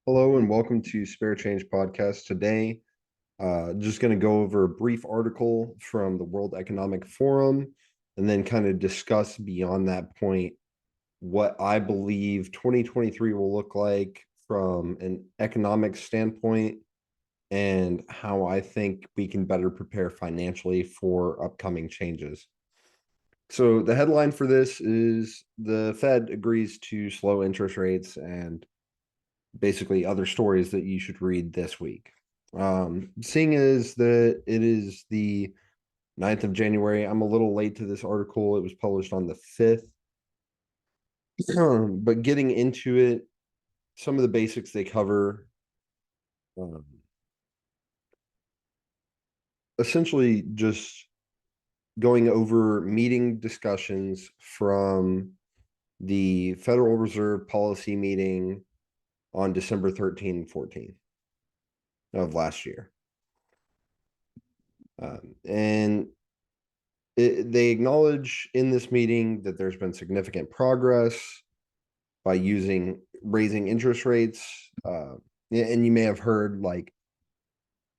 Hello and welcome to Spare Change Podcast. Today, just going to go over a brief article from the World Economic Forum and then kind of discuss beyond that point what I believe 2023 will look like from an economic standpoint and how I think we can better prepare financially for upcoming changes. So, the headline for this is the Fed agrees to slow interest rates and basically other stories that you should read this week. Seeing as that it is the 9th of January, I'm a little late to this article. It was published on the 5th. But getting into it, some of the basics they cover, um, essentially just going over meeting discussions from the Federal Reserve policy meeting on December 13 and 14 of last year. And they acknowledge in this meeting that there's been significant progress by raising interest rates. And you may have heard, like,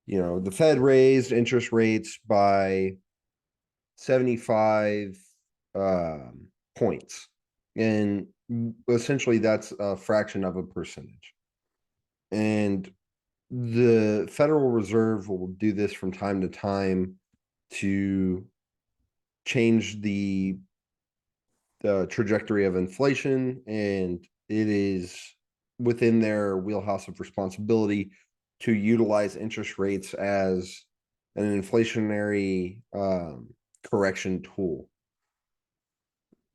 the Fed raised interest rates by 75 points. And essentially, that's a fraction of a percentage. And the Federal Reserve will do this from time to time to change the trajectory of inflation, and it is within their wheelhouse of responsibility to utilize interest rates as an inflationary correction tool.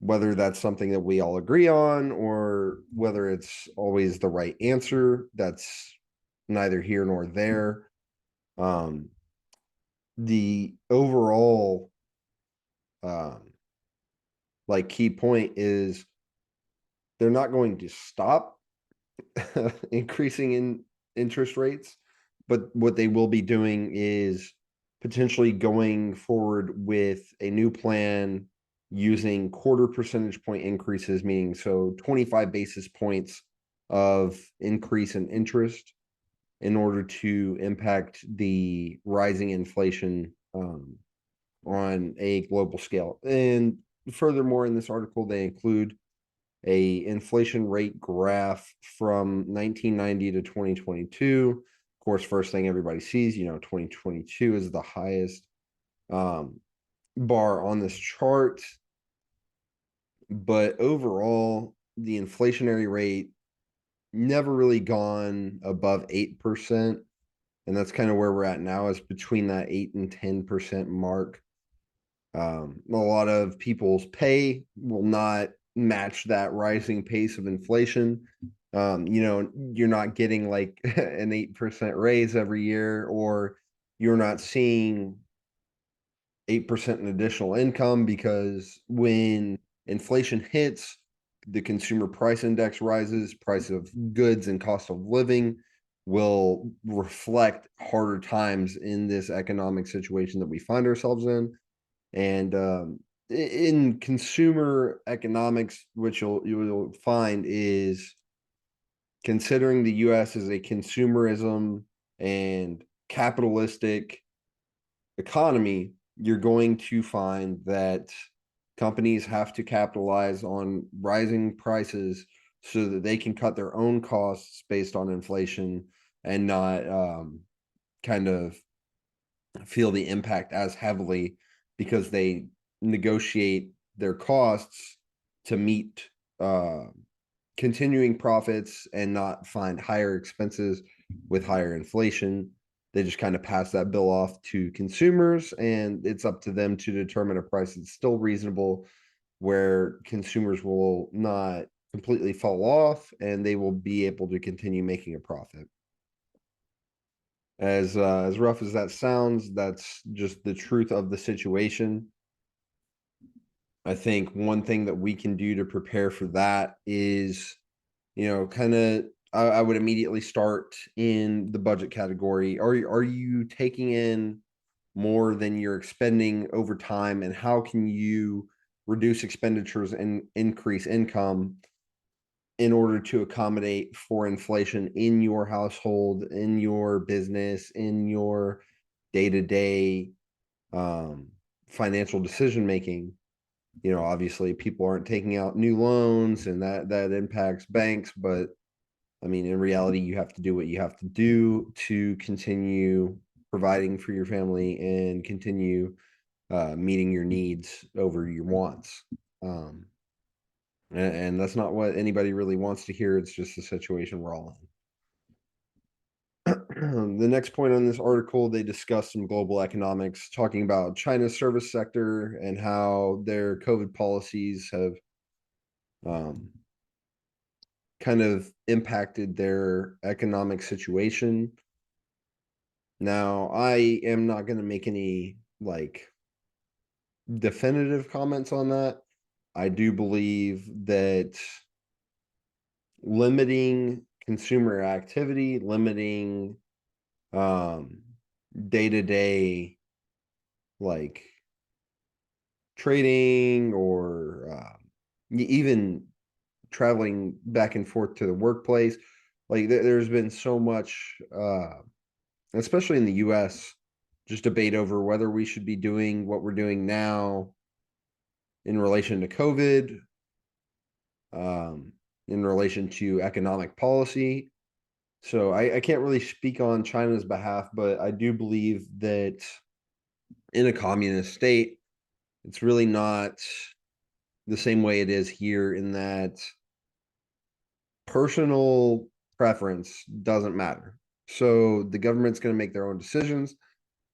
Whether that's something that we all agree on or whether it's always the right answer, that's neither here nor there. The overall um, key point is they're not going to stop increasing in interest rates, but what they will be doing is potentially going forward with a new plan using quarter percentage point increases, meaning so 25 basis points of increase in interest in order to impact the rising inflation on a global scale. And furthermore, in this article, they include a inflation rate graph from 1990 to 2022. Of course, first thing everybody sees, 2022 is the highest bar on this chart. But overall, the inflationary rate never really gone above 8%. And that's kind of where we're at now, is between that 8 and 10% mark. A lot of people's pay will not match that rising pace of inflation. You're not getting like an 8% raise every year, or you're not seeing 8% in additional income, because when inflation hits, the consumer price index rises, price of goods and cost of living will reflect harder times in this economic situation that we find ourselves in. And in consumer economics, which you'll find is, considering the U.S. as a consumerism and capitalistic economy, you're going to find that companies have to capitalize on rising prices so that they can cut their own costs based on inflation and not kind of feel the impact as heavily, because they negotiate their costs to meet continuing profits and not find higher expenses with higher inflation. They just kind of pass that bill off to consumers, and it's up to them to determine a price that's still reasonable, where consumers will not completely fall off and they will be able to continue making a profit. As rough as that sounds, that's just the truth of the situation. I think one thing that we can do to prepare for that is, kind of, I would immediately start in the budget category. Are you taking in more than you're expending over time, and how can you reduce expenditures and increase income? in order to accommodate for inflation in your household, in your business, in your day-to-day financial decision making. Obviously people aren't taking out new loans, and that impacts banks, but I mean, in reality, you have to do what you have to do to continue providing for your family and continue meeting your needs over your wants. And that's not what anybody really wants to hear. It's just the situation we're all in. The next point on this article, they discuss some global economics, talking about China's service sector and how their COVID policies have kind of impacted their economic situation. Now, I am not going to make any definitive comments on that. I do believe that limiting consumer activity, limiting day-to-day trading, or even traveling back and forth to the workplace. There's been so much, especially in the US, just debate over whether we should be doing what we're doing now in relation to COVID, in relation to economic policy. So I can't really speak on China's behalf, but I do believe that in a communist state, it's really not the same way it is here, in that personal preference doesn't matter. So the government's going to make their own decisions,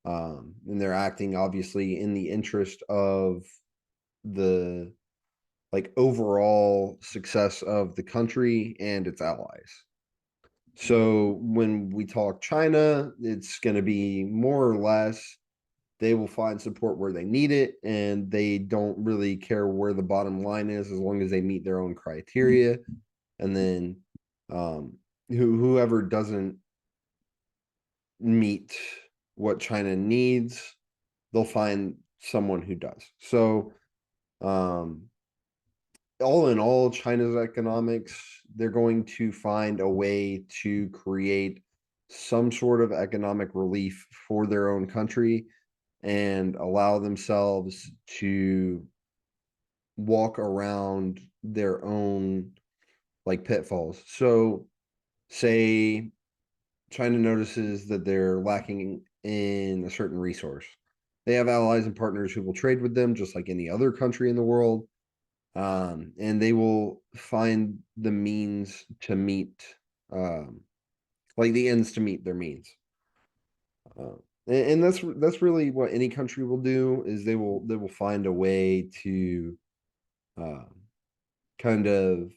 and they're acting obviously in the interest of the overall success of the country and its allies. So when we talk China, it's going to be more or less they will find support where they need it, and they don't really care where the bottom line is as long as they meet their own criteria. And then whoever doesn't meet what China needs, they'll find someone who does. So all in all, China's economics, they're going to find a way to create some sort of economic relief for their own country and allow themselves to walk around their own pitfalls. So say China notices that they're lacking in a certain resource. They have allies and partners who will trade with them just like any other country in the world. And they will find the means to meet, the ends to meet their means. And that's really what any country will do, is they will find a way to kind of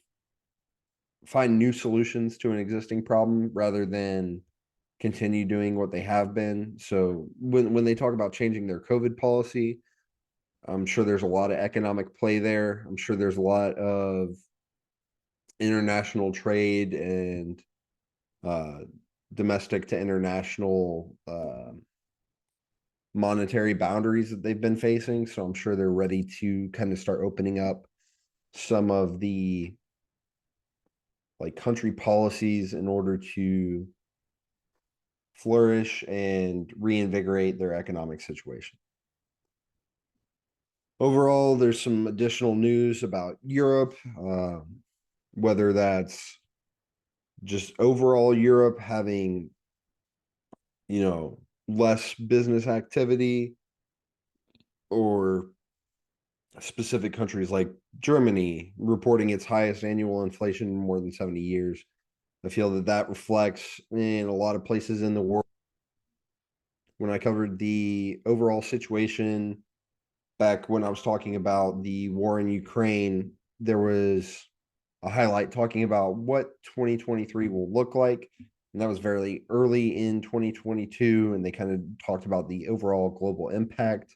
find new solutions to an existing problem rather than continue doing what they have been. So when they talk about changing their COVID policy, I'm sure there's a lot of economic play there. I'm sure there's a lot of international trade and domestic to international monetary boundaries that they've been facing. So I'm sure they're ready to kind of start opening up some of the country policies in order to flourish and reinvigorate their economic situation. Overall, there's some additional news about Europe, whether that's just overall Europe having, less business activity, or specific countries like Germany reporting its highest annual inflation in more than 70 years. I feel that reflects in a lot of places in the world. When I covered the overall situation back when I was talking about the war in Ukraine, there was a highlight talking about what 2023 will look like. And that was very early in 2022. And they kind of talked about the overall global impact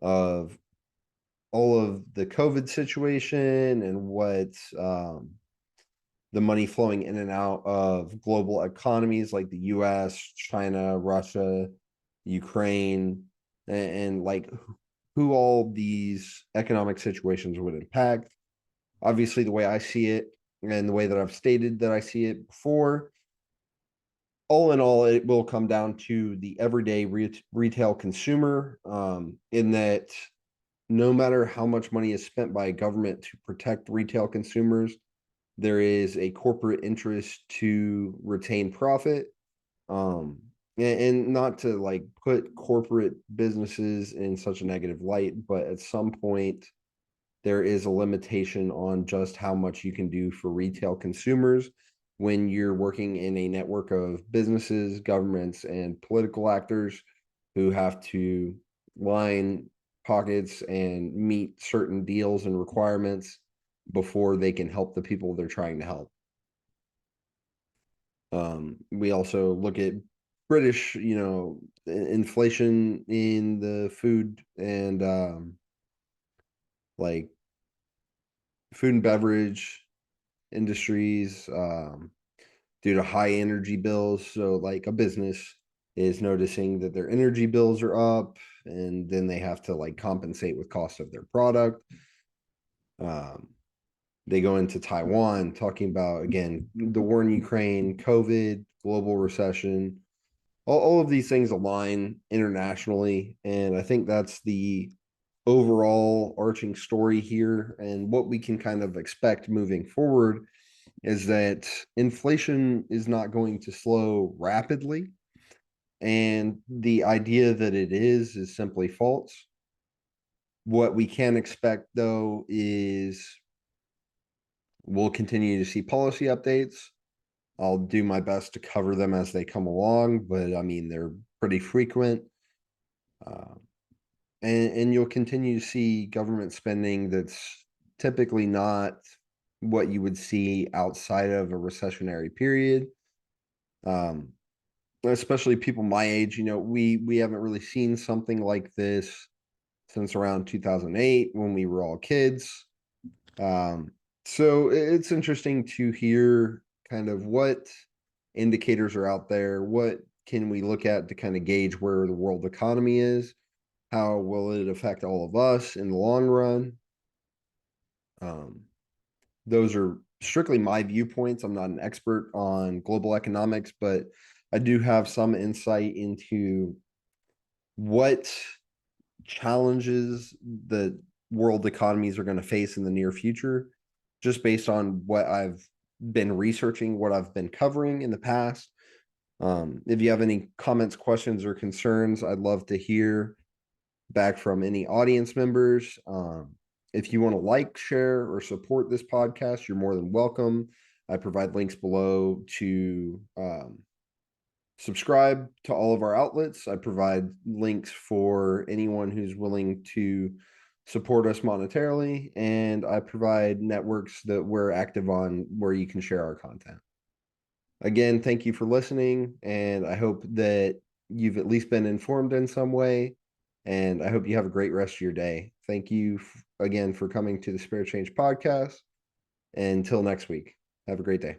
of all of the COVID situation and what the money flowing in and out of global economies like the US, China, Russia, Ukraine, and who all these economic situations would impact. Obviously, the way I see it, and the way that I've stated that I see it before, all in all, it will come down to the everyday retail consumer, in that no matter how much money is spent by a government to protect retail consumers, there is a corporate interest to retain profit. And not to like put corporate businesses in such a negative light, but at some point, there is a limitation on just how much you can do for retail consumers when you're working in a network of businesses, governments, and political actors who have to line pockets and meet certain deals and requirements before they can help the people they're trying to help. We also look at British, inflation in the food and like food and beverage industries, due to high energy bills. So, like a business is noticing that their energy bills are up, and then they have to like compensate with cost of their product. Um, they go into Taiwan talking about again the war in Ukraine, COVID, global recession. All of these things align internationally, and I think that's the overall arching story here. And what we can kind of expect moving forward is that inflation is not going to slow rapidly. And the idea that it is simply false. What we can expect, though, is we'll continue to see policy updates. I'll do my best to cover them as they come along, but I mean, they're pretty frequent. Uh, and you'll continue to see government spending that's typically not what you would see outside of a recessionary period. Um, Especially people my age, we haven't really seen something like this since around 2008 when we were all kids. Um, so it's interesting to hear kind of what indicators are out there, what can we look at to kind of gauge where the world economy is, how will it affect all of us in the long run. Um, those are strictly my viewpoints. I'm not an expert on global economics, but I do have some insight into what challenges the world economies are going to face in the near future, just based on what I've been researching, what I've been covering in the past. If you have any comments, questions, or concerns, I'd love to hear back from any audience members. If you want to like, share, or support this podcast, you're more than welcome. I provide links below to subscribe to all of our outlets. I provide links for anyone who's willing to support us monetarily, and I provide networks that we're active on where you can share our content. Again, thank you for listening, and I hope that you've at least been informed in some way, and I hope you have a great rest of your day. Thank you again for coming to the Spirit Change podcast. And until next week, have a great day.